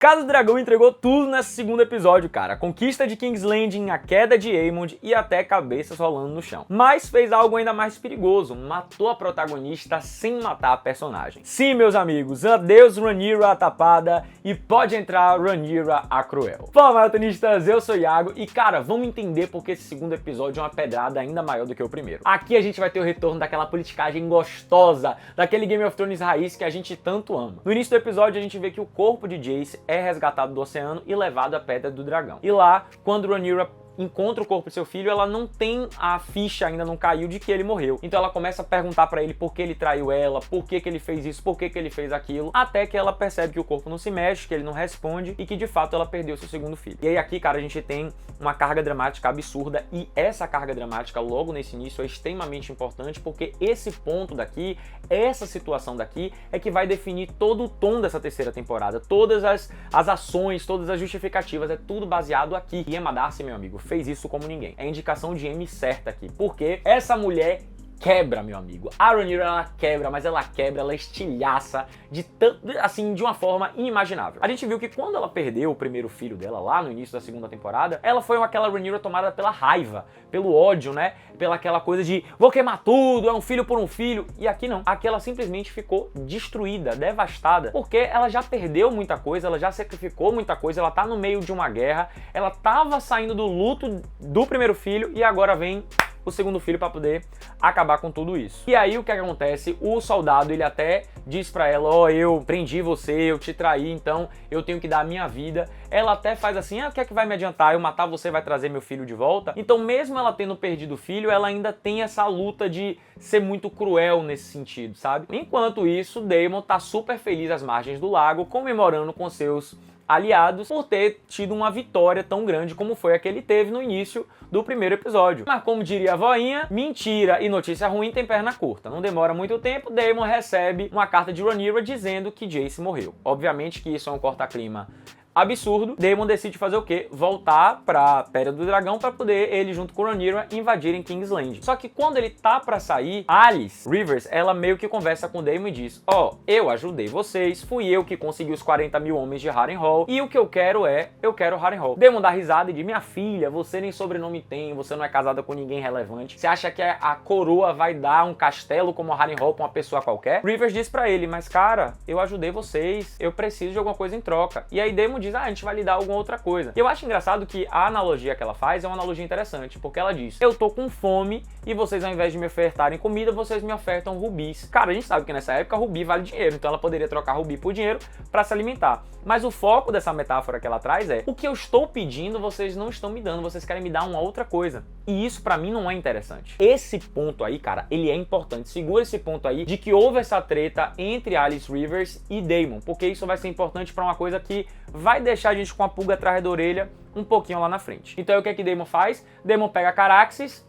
Casa do Dragão entregou tudo nesse segundo episódio, cara. A conquista de King's Landing, a queda de Aemond e até cabeças rolando no chão. Mas fez algo ainda mais perigoso, matou a protagonista sem matar a personagem. Sim, meus amigos, adeus Rhaenyra a tapada e pode entrar Rhaenyra a cruel. Fala, maratonistas, eu sou o Iago e, cara, vamos entender porque esse segundo episódio é uma pedrada ainda maior do que o primeiro. Aqui a gente vai ter o retorno daquela politicagem gostosa, daquele Game of Thrones raiz que a gente tanto ama. No início do episódio a gente vê que o corpo de Jace é resgatado do oceano e levado à Pedra do Dragão. E lá, quando Rhaenyra encontra o corpo do seu filho, ela não tem a ficha, ainda não caiu, de que ele morreu. Então ela começa a perguntar pra ele por que ele traiu ela, por que ele fez isso, por que ele fez aquilo, até que ela percebe que o corpo não se mexe, que ele não responde e que de fato ela perdeu seu segundo filho. E aí aqui, cara, a gente tem uma carga dramática absurda e essa carga dramática logo nesse início é extremamente importante porque esse ponto daqui, essa situação daqui é que vai definir todo o tom dessa terceira temporada. Todas as ações, todas as justificativas, é tudo baseado aqui. E Emma Darcy, meu amigo, fez isso como ninguém. É a indicação de M certa aqui, porque essa mulher quebra, meu amigo. A Rhaenyra, ela quebra, mas ela quebra, ela estilhaça de uma forma inimaginável. A gente viu que quando ela perdeu o primeiro filho dela lá no início da segunda temporada, ela foi aquela Rhaenyra tomada pela raiva, pelo ódio, né? Pela aquela coisa de vou queimar tudo, é um filho por um filho. E aqui não. Aqui ela simplesmente ficou destruída, devastada, porque ela já perdeu muita coisa, ela já sacrificou muita coisa, ela tá no meio de uma guerra, ela tava saindo do luto do primeiro filho e agora vem o segundo filho para poder acabar com tudo isso. E aí o que acontece? O soldado, ele até diz para ela, ó, eu prendi você, eu te traí, então eu tenho que dar a minha vida. Ela até faz assim, o que é que vai me adiantar? Eu matar você vai trazer meu filho de volta? Então mesmo ela tendo perdido o filho, ela ainda tem essa luta de ser muito cruel nesse sentido, sabe? Enquanto isso, Daemon tá super feliz às margens do lago, comemorando com seus aliados por ter tido uma vitória tão grande como foi a que ele teve no início do primeiro episódio. Mas como diria a voinha, mentira e notícia ruim tem perna curta. Não demora muito tempo, Daemon recebe uma carta de Rhaenyra dizendo que Jace morreu. Obviamente que isso é um corta-clima absurdo. Daemon decide fazer o quê? Voltar pra Pedra do Dragão pra poder ele junto com Rhaenyra invadirem King's Landing. Só que quando ele tá pra sair, Alice Rivers, ela meio que conversa com Daemon e diz, ó, eu ajudei vocês, fui eu que consegui os 40 mil homens de Harrenhal e o que eu quero Harrenhal. Daemon dá risada e diz, minha filha, você nem sobrenome tem, você não é casada com ninguém relevante, você acha que a coroa vai dar um castelo como Harrenhal pra uma pessoa qualquer? Rivers diz pra ele, mas cara, eu ajudei vocês, eu preciso de alguma coisa em troca. E aí Daemon diz, a gente vai lhe dar alguma outra coisa. E eu acho engraçado que a analogia que ela faz é uma analogia interessante, porque ela diz, eu tô com fome e vocês ao invés de me ofertarem comida, vocês me ofertam rubis. Cara, a gente sabe que nessa época rubi vale dinheiro, então ela poderia trocar rubi por dinheiro para se alimentar. Mas o foco dessa metáfora que ela traz é, o que eu estou pedindo, vocês não estão me dando, vocês querem me dar uma outra coisa. E isso pra mim não é interessante. Esse ponto aí, cara, ele é importante. Segura esse ponto aí de que houve essa treta entre Alice Rivers e Daemon, porque isso vai ser importante pra uma coisa que vai deixar a gente com a pulga atrás da orelha um pouquinho lá na frente. Então o que é que Daemon faz? Daemon pega Caraxes,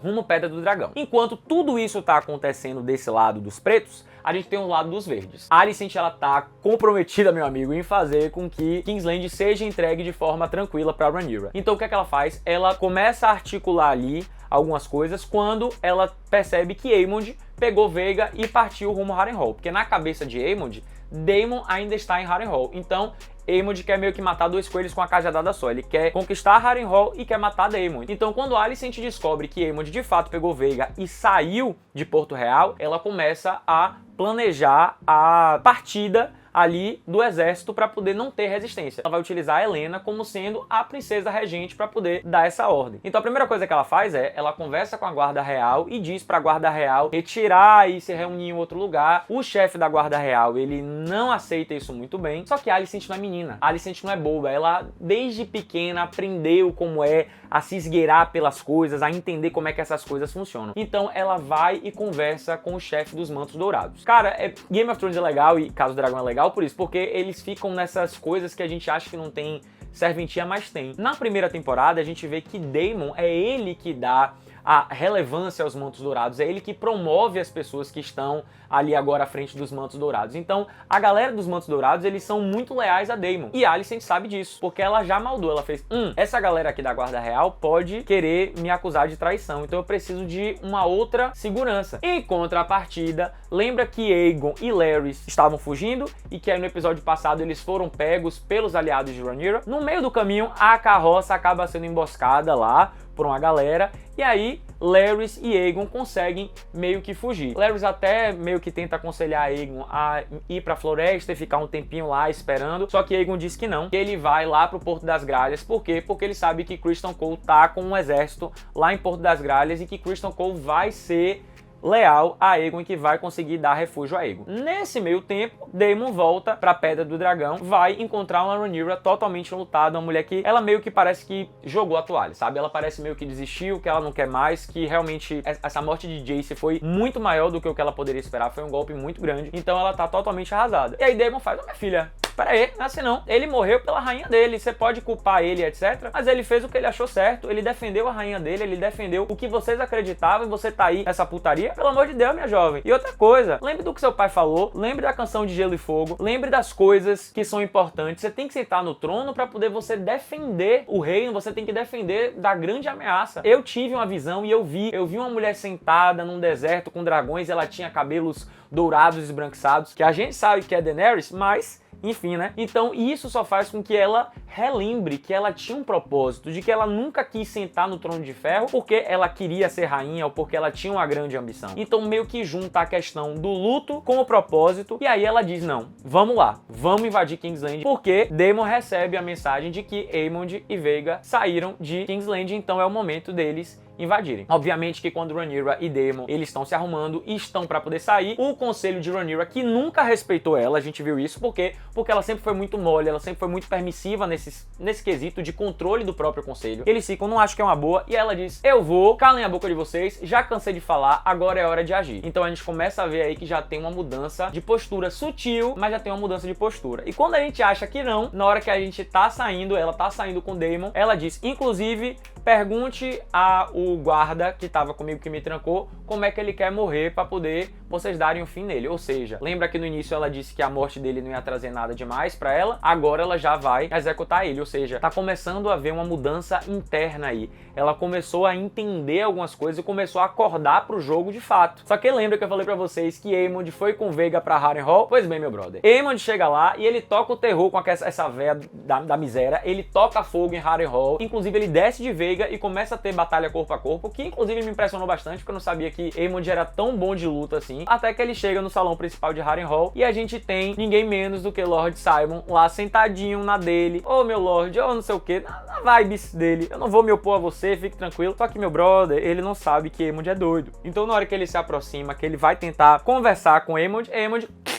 rumo Pedra do Dragão. Enquanto tudo isso tá acontecendo desse lado dos pretos, a gente tem um lado dos verdes. A Alicent, ela tá comprometida, meu amigo, em fazer com que King's Landing seja entregue de forma tranquila pra Rhaenyra. Então o que é que ela faz? Ela começa a articular ali algumas coisas quando ela percebe que Aemond pegou Veiga e partiu rumo a Harrenhal. Porque na cabeça de Aemond, Daemon ainda está em Harrenhal. Então Aemond quer meio que matar dois coelhos com a cajadada só. Ele quer conquistar Harrenhal e quer matar Daemon. Então quando Alicent descobre que Aemond de fato pegou Veiga e saiu de Porto Real, ela começa a planejar a partida ali do exército para poder não ter resistência. Ela vai utilizar a Helena como sendo a princesa regente para poder dar essa ordem. Então a primeira coisa que ela faz é, ela conversa com a guarda real e diz para a guarda real retirar e se reunir em outro lugar. O chefe da guarda real, ele não aceita isso muito bem, só que a Alicent não é menina, a Alicent não é boba, ela desde pequena aprendeu como é a se esgueirar pelas coisas, a entender como é que essas coisas funcionam. Então ela vai e conversa com o chefe dos Mantos Dourados. Cara, Game of Thrones é legal e Casa do Dragão é legal por isso, porque eles ficam nessas coisas que a gente acha que não tem serventia, mas tem. Na primeira temporada a gente vê que Daemon é ele que dá a relevância aos mantos dourados, é ele que promove as pessoas que estão ali agora à frente dos mantos dourados. Então, a galera dos mantos dourados, eles são muito leais a Daemon. E a Alicent sabe disso, porque ela já maldou, ela fez, essa galera aqui da Guarda Real pode querer me acusar de traição, então eu preciso de uma outra segurança. Em contrapartida, lembra que Aegon e Larys estavam fugindo e que aí no episódio passado eles foram pegos pelos aliados de Rhaenyra. No meio do caminho, a carroça acaba sendo emboscada lá por uma galera, e aí Larys e Aegon conseguem meio que fugir. Larys até meio que tenta aconselhar Aegon a ir pra floresta e ficar um tempinho lá esperando, só que Aegon diz que não, que ele vai lá pro Porto das Gralhas. Por quê? Porque ele sabe que Criston Cole tá com um exército lá em Porto das Gralhas e que Criston Cole vai ser leal a Aegon e que vai conseguir dar refúgio a Aegon. Nesse meio tempo, Daemon volta pra Pedra do Dragão, vai encontrar uma Rhaenyra totalmente lutada, uma mulher que ela meio que parece que jogou a toalha, sabe? Ela parece meio que desistiu, que ela não quer mais, que realmente essa morte de Jace foi muito maior do que o que ela poderia esperar, foi um golpe muito grande, então ela tá totalmente arrasada. E aí Daemon faz, minha filha, pera aí, não é assim não. Ele morreu pela rainha dele, você pode culpar ele, etc. Mas ele fez o que ele achou certo, ele defendeu a rainha dele, ele defendeu o que vocês acreditavam e você tá aí nessa putaria? Pelo amor de Deus, minha jovem. E outra coisa, lembre do que seu pai falou, lembre da canção de Gelo e Fogo, lembre das coisas que são importantes. Você tem que sentar no trono pra poder você defender o reino, você tem que defender da grande ameaça. Eu tive uma visão e eu vi uma mulher sentada num deserto com dragões e ela tinha cabelos dourados e esbranquiçados, que a gente sabe que é Daenerys, mas enfim, né? Então isso só faz com que ela relembre que ela tinha um propósito, de que ela nunca quis sentar no trono de ferro porque ela queria ser rainha ou porque ela tinha uma grande ambição. Então meio que junta a questão do luto com o propósito, e aí ela diz, não, vamos lá, vamos invadir King's Landing, porque Daemon recebe a mensagem de que Aemond e Veiga saíram de King's Landing, então é o momento deles invadirem. Obviamente que quando Rhaenyra e Daemon, eles estão se arrumando e estão pra poder sair, o conselho de Rhaenyra, que nunca respeitou ela, a gente viu isso, porque ela sempre foi muito mole, ela sempre foi muito permissiva nesse quesito de controle do próprio conselho. Eles ficam, não acho que é uma boa, e ela diz, eu vou, calem a boca de vocês, já cansei de falar, agora é hora de agir. Então a gente começa a ver aí que já tem uma mudança de postura sutil, mas já tem uma mudança de postura. E quando a gente acha que não, na hora que a gente tá saindo, ela tá saindo com Daemon, ela diz, inclusive, pergunte ao guarda que tava comigo, que me trancou, como é que ele quer morrer pra poder vocês darem um fim nele. Ou seja, lembra que no início ela disse que a morte dele não ia trazer nada demais pra ela, agora ela já vai executar ele. Ou seja, tá começando a haver uma mudança interna aí. Ela começou a entender algumas coisas e começou a acordar pro jogo de fato. Só que lembra que eu falei pra vocês que Aemond foi com Veiga pra Harrenhal? Pois bem, meu brother. Aemond chega lá e ele toca o terror com essa véia da miséria, ele toca fogo em Harrenhal, inclusive ele desce de Veiga e começa a ter batalha corpo a corpo, que inclusive me impressionou bastante, porque eu não sabia que Aemond era tão bom de luta assim, até que ele chega no salão principal de Harrenhal e a gente tem ninguém menos do que Lord Simon lá sentadinho na dele, ô meu Lord, ou não sei o que, na vibes dele, eu não vou me opor a você, fique tranquilo, só que meu brother, ele não sabe que Aemond é doido. Então na hora que ele se aproxima, que ele vai tentar conversar com Aemond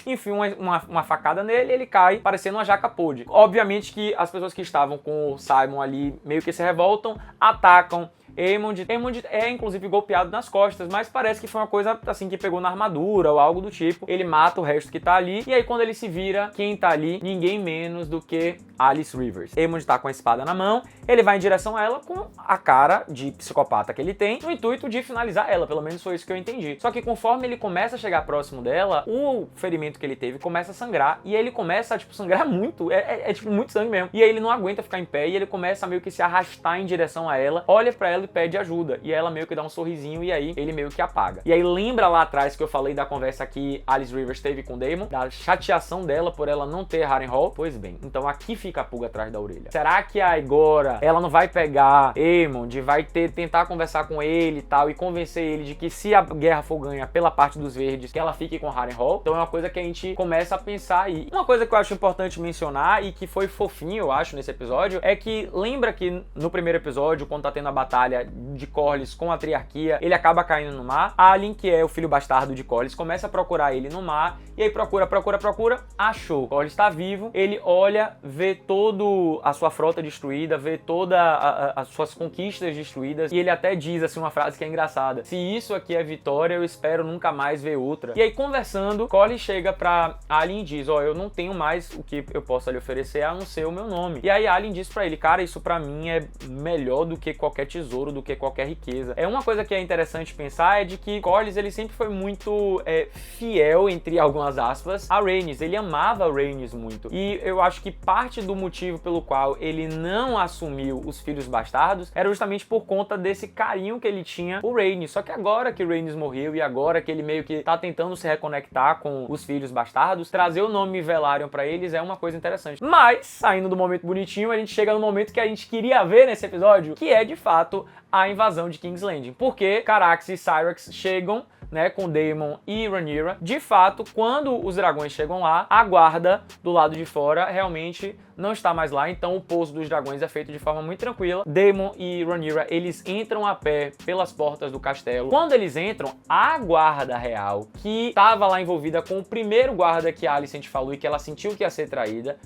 enfia uma facada nele e ele cai parecendo uma jaca podre. Obviamente que as pessoas que estavam com o Simon ali meio que se revoltam, atacam Aemond é inclusive golpeado nas costas, mas parece que foi uma coisa assim que pegou na armadura ou algo do tipo. Ele mata o resto que tá ali, e aí quando ele se vira, quem tá ali? Ninguém menos do que Alice Rivers. Aemond tá com a espada na mão, ele vai em direção a ela com a cara de psicopata que ele tem, no intuito de finalizar ela, pelo menos foi isso que eu entendi. Só que conforme ele começa a chegar próximo dela, o ferimento que ele teve começa a sangrar, e aí ele começa a, sangrar muito, tipo muito sangue mesmo. E aí ele não aguenta ficar em pé, e ele começa a meio que se arrastar em direção a ela, olha pra ela e pede ajuda, e ela meio que dá um sorrisinho, e aí ele meio que apaga. E aí lembra lá atrás que eu falei da conversa que Alice Rivers teve com Daemon, da chateação dela por ela não ter Harrenhal? Pois bem, então aqui fica a pulga atrás da orelha. Será que agora ela não vai pegar Aemond, vai tentar conversar com ele e tal, e convencer ele de que se a guerra for ganha pela parte dos verdes, que ela fique com Harrenhal? Então é uma coisa que a gente começa a pensar aí. Uma coisa que eu acho importante mencionar, e que foi fofinho, eu acho, nesse episódio, é que lembra que no primeiro episódio, quando tá tendo a batalha de Corlys com a triarquia, ele acaba caindo no mar. Alyn, que é o filho bastardo de Corlys, começa a procurar ele no mar, e aí procura, achou. Corlys tá vivo, ele olha, vê toda a sua frota destruída, vê todas as suas conquistas destruídas, e ele até diz assim uma frase que é engraçada: se isso aqui é vitória, eu espero nunca mais ver outra. E aí conversando, Corlys chega pra Alyn e diz, eu não tenho mais o que eu possa lhe oferecer a não ser o meu nome. E aí Alyn diz pra ele, cara, isso pra mim é melhor do que qualquer tesouro tesouro do que qualquer riqueza. Uma coisa que é interessante pensar é de que Corlys, ele sempre foi muito fiel, entre algumas aspas, a Rhaenys. Ele amava a Rhaenys muito. E eu acho que parte do motivo pelo qual ele não assumiu os filhos bastardos era justamente por conta desse carinho que ele tinha por Rhaenys. Só que agora que Rhaenys morreu e agora que ele meio que tá tentando se reconectar com os filhos bastardos, trazer o nome Velaryon pra eles é uma coisa interessante. Mas, saindo do momento bonitinho, a gente chega no momento que a gente queria ver nesse episódio, que é, de fato, a invasão de King's Landing. Porque Caraxes e Syrax chegam, né, com Daemon e Rhaenyra. De fato, quando os dragões chegam lá, a guarda do lado de fora realmente não está mais lá, então o pouso dos dragões é feito de forma muito tranquila. Daemon e Rhaenyra, eles entram a pé pelas portas do castelo. Quando eles entram, a guarda real, que estava lá envolvida com o primeiro guarda que a Alicent falou e que ela sentiu que ia ser traída,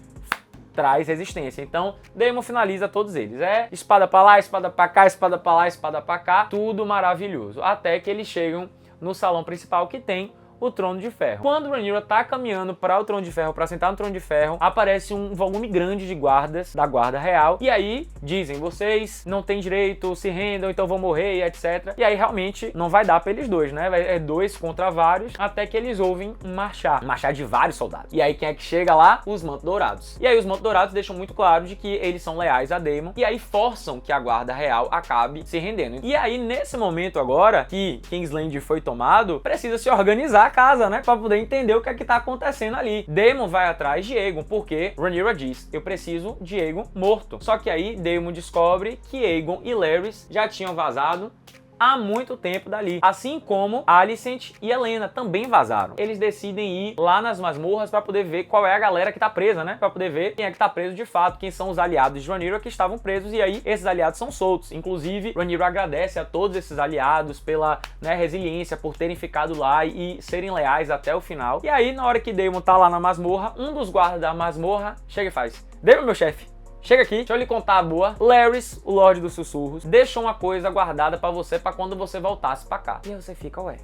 traz resistência. Então, Daemon finaliza todos eles. Espada pra lá, espada pra cá, espada pra lá, espada pra cá. Tudo maravilhoso. Até que eles chegam no salão principal, que tem o Trono de Ferro. Quando Rhaenyra tá caminhando para o Trono de Ferro, para sentar no Trono de Ferro, aparece um volume grande de guardas da Guarda Real. E aí dizem, vocês não têm direito, se rendam, então vão morrer, e etc. E aí realmente não vai dar para eles dois, né? É 2 contra vários, até que eles ouvem um marchar de vários soldados. E aí quem é que chega lá? Os Mantos Dourados. E aí os Mantos Dourados deixam muito claro de que eles são leais a Daemon, e aí forçam que a Guarda Real acabe se rendendo. E aí nesse momento agora que King's Landing foi tomado, precisa se organizar a casa, né, para poder entender o que é que tá acontecendo ali. Daemon vai atrás de Aegon, porque Rhaenyra diz, eu preciso de Aegon morto. Só que aí Daemon descobre que Aegon e Larys já tinham vazado há muito tempo dali, assim como Alicent e Helaena também vazaram. Eles decidem ir lá nas masmorras para poder ver qual é a galera que tá presa, né? Para poder ver quem é que tá preso de fato, quem são os aliados de Rhaenyra que estavam presos, e aí esses aliados são soltos. Inclusive, Rhaenyra agradece a todos esses aliados pela, né, resiliência, por terem ficado lá e serem leais até o final. E aí, na hora que Daemon tá lá na masmorra, um dos guardas da masmorra chega e faz: Daemon, meu chefe, chega aqui, deixa eu lhe contar a boa. Larys, o Lorde dos Sussurros, deixou uma coisa guardada pra você pra quando você voltasse pra cá. E aí você fica, ué,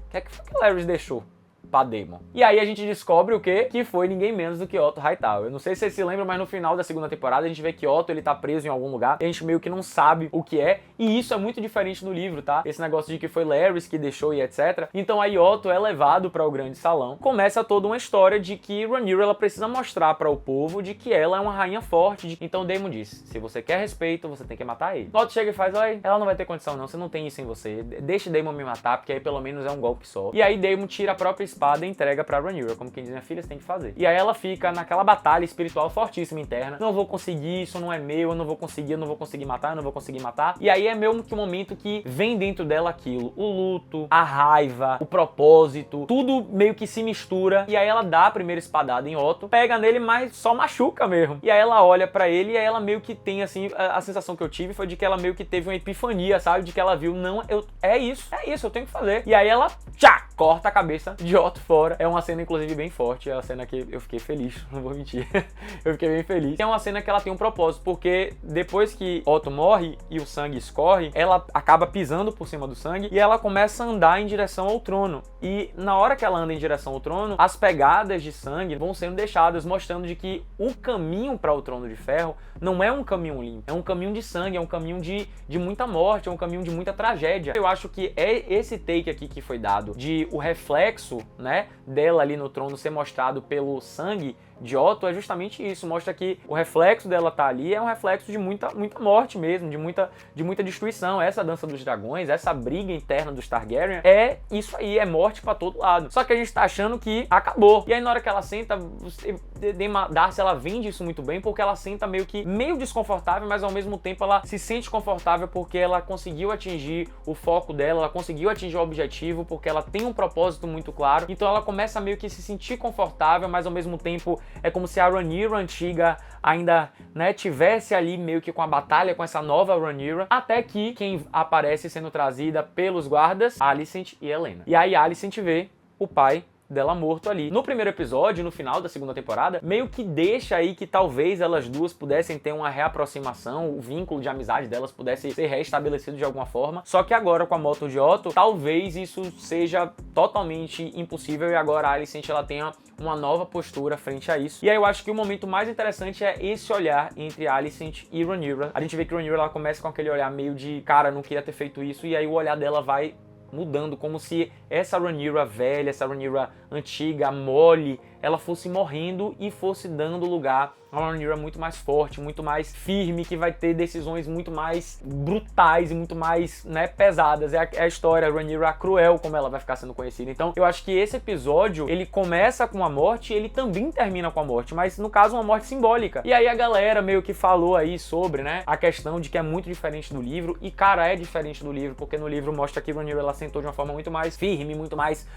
o que é que Larys deixou pra Daemon? E aí a gente descobre o quê? Que foi ninguém menos do que Otto Hightower. Eu não sei se vocês se lembram, mas no final da segunda temporada a gente vê que Otto, ele tá preso em algum lugar e a gente meio que não sabe o que é, e isso é muito diferente no livro, tá? Esse negócio de que foi Larys que deixou e etc. Então aí Otto é levado para o grande salão. Começa toda uma história de que Rhaenyra, ela precisa mostrar para o povo de que ela é uma rainha forte. Então Daemon diz, se você quer respeito, você tem que matar ele. Otto chega e faz, olha, ela não vai ter condição não, você não tem isso em você, deixa Daemon me matar, porque aí pelo menos é um golpe só. E aí Daemon tira a própria espada e entrega pra Rhaenyra, como quem diz, minha filha, você tem que fazer. E aí ela fica naquela batalha espiritual fortíssima interna. Não vou conseguir, isso não é meu, eu não vou conseguir matar, eu não vou conseguir matar. E aí é meio que o momento que vem dentro dela aquilo, o luto, a raiva, o propósito, tudo meio que se mistura. E aí ela dá a primeira espadada em Otto, pega nele, mas só machuca mesmo. E aí ela olha pra ele e aí ela meio que tem, assim, a sensação que eu tive foi de que ela meio que teve uma epifania, sabe? De que ela viu, não, é isso, eu tenho que fazer. E aí ela, tchá, corta a cabeça de Otto fora. É uma cena, inclusive, bem forte. É uma cena que eu fiquei feliz, não vou mentir. Eu fiquei bem feliz. É uma cena que ela tem um propósito, porque depois que Otto morre e o sangue escorre, ela acaba pisando por cima do sangue e ela começa a andar em direção ao trono. E na hora que ela anda em direção ao trono, as pegadas de sangue vão sendo deixadas, mostrando de que o caminho para o Trono de Ferro não é um caminho limpo. É um caminho de sangue, é um caminho de muita morte, é um caminho de muita tragédia. Eu acho que é esse take aqui que foi dado, de o reflexo, né, dela ali no trono ser mostrado pelo sangue de Otto, é justamente isso. Mostra que o reflexo dela tá ali é um reflexo de muita morte mesmo, de muita destruição. Essa dança dos dragões, essa briga interna dos Targaryen, é isso aí, é morte pra todo lado. Só que a gente tá achando que acabou. E aí na hora que ela senta, Darcy, ela vende isso muito bem, porque ela senta meio desconfortável, mas ao mesmo tempo ela se sente confortável porque ela conseguiu atingir o foco dela, ela conseguiu atingir o objetivo, porque ela tem um propósito muito claro. Então ela começa a meio que se sentir confortável, mas ao mesmo tempo é como se a Rhaenyra antiga ainda, né, tivesse ali meio que com a batalha com essa nova Rhaenyra, até que quem aparece sendo trazida pelos guardas, Alicent e Helaena. E aí Alicent vê o pai dela morto ali. No primeiro episódio, no final da segunda temporada, meio que deixa aí que talvez elas duas pudessem ter uma reaproximação, o vínculo de amizade delas pudesse ser restabelecido de alguma forma. Só que agora com a morte de Otto, talvez isso seja totalmente impossível e agora a Alicent ela tenha uma nova postura frente a isso. E aí eu acho que o momento mais interessante é esse olhar entre Alicent e Rhaenyra. A gente vê que Rhaenyra ela começa com aquele olhar meio de, cara, não queria ter feito isso, e aí o olhar dela vai mudando, como se essa Rhaenyra velha, essa Rhaenyra antiga, mole, ela fosse morrendo e fosse dando lugar a uma Rhaenyra muito mais forte, muito mais firme, que vai ter decisões muito mais brutais e muito mais, né, pesadas. É a história, a Rhaenyra cruel, como ela vai ficar sendo conhecida. Então, eu acho que esse episódio, ele começa com a morte e ele também termina com a morte, mas no caso uma morte simbólica. E aí a galera meio que falou aí sobre, né, a questão de que é muito diferente do livro, e cara, é diferente do livro, porque no livro mostra que Rhaenyra ela sentou de uma forma muito mais firme, muito mais,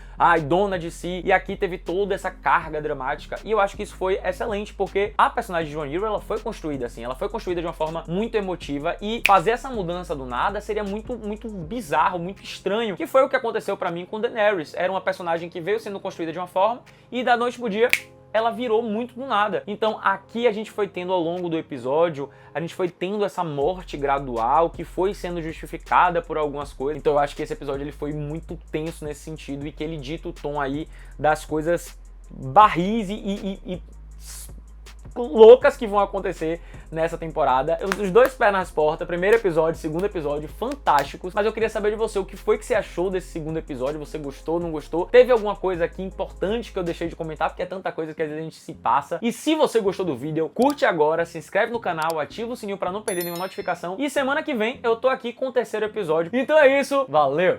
dona de si, e aqui teve toda essa carga dramática, e eu acho que isso foi excelente, porque a personagem de Rhaenyra, ela foi construída assim, ela foi construída de uma forma muito emotiva, e fazer essa mudança do nada seria muito bizarro, muito estranho, que foi o que aconteceu pra mim com Daenerys. Era uma personagem que veio sendo construída de uma forma, e da noite pro dia ela virou muito do nada. Então aqui a gente foi tendo ao longo do episódio, a gente foi tendo essa morte gradual que foi sendo justificada por algumas coisas. Então eu acho que esse episódio ele foi muito tenso nesse sentido, e que ele dita o tom aí das coisas barris e loucas que vão acontecer nessa temporada. Os dois pés nas portas, primeiro episódio, segundo episódio, fantásticos. Mas eu queria saber de você, o que foi que você achou desse segundo episódio? Você gostou, não gostou? Teve alguma coisa aqui importante que eu deixei de comentar? Porque é tanta coisa que às vezes a gente se passa. E se você gostou do vídeo, curte agora, se inscreve no canal, ativa o sininho pra não perder nenhuma notificação. E semana que vem eu tô aqui com o terceiro episódio. Então é isso, valeu!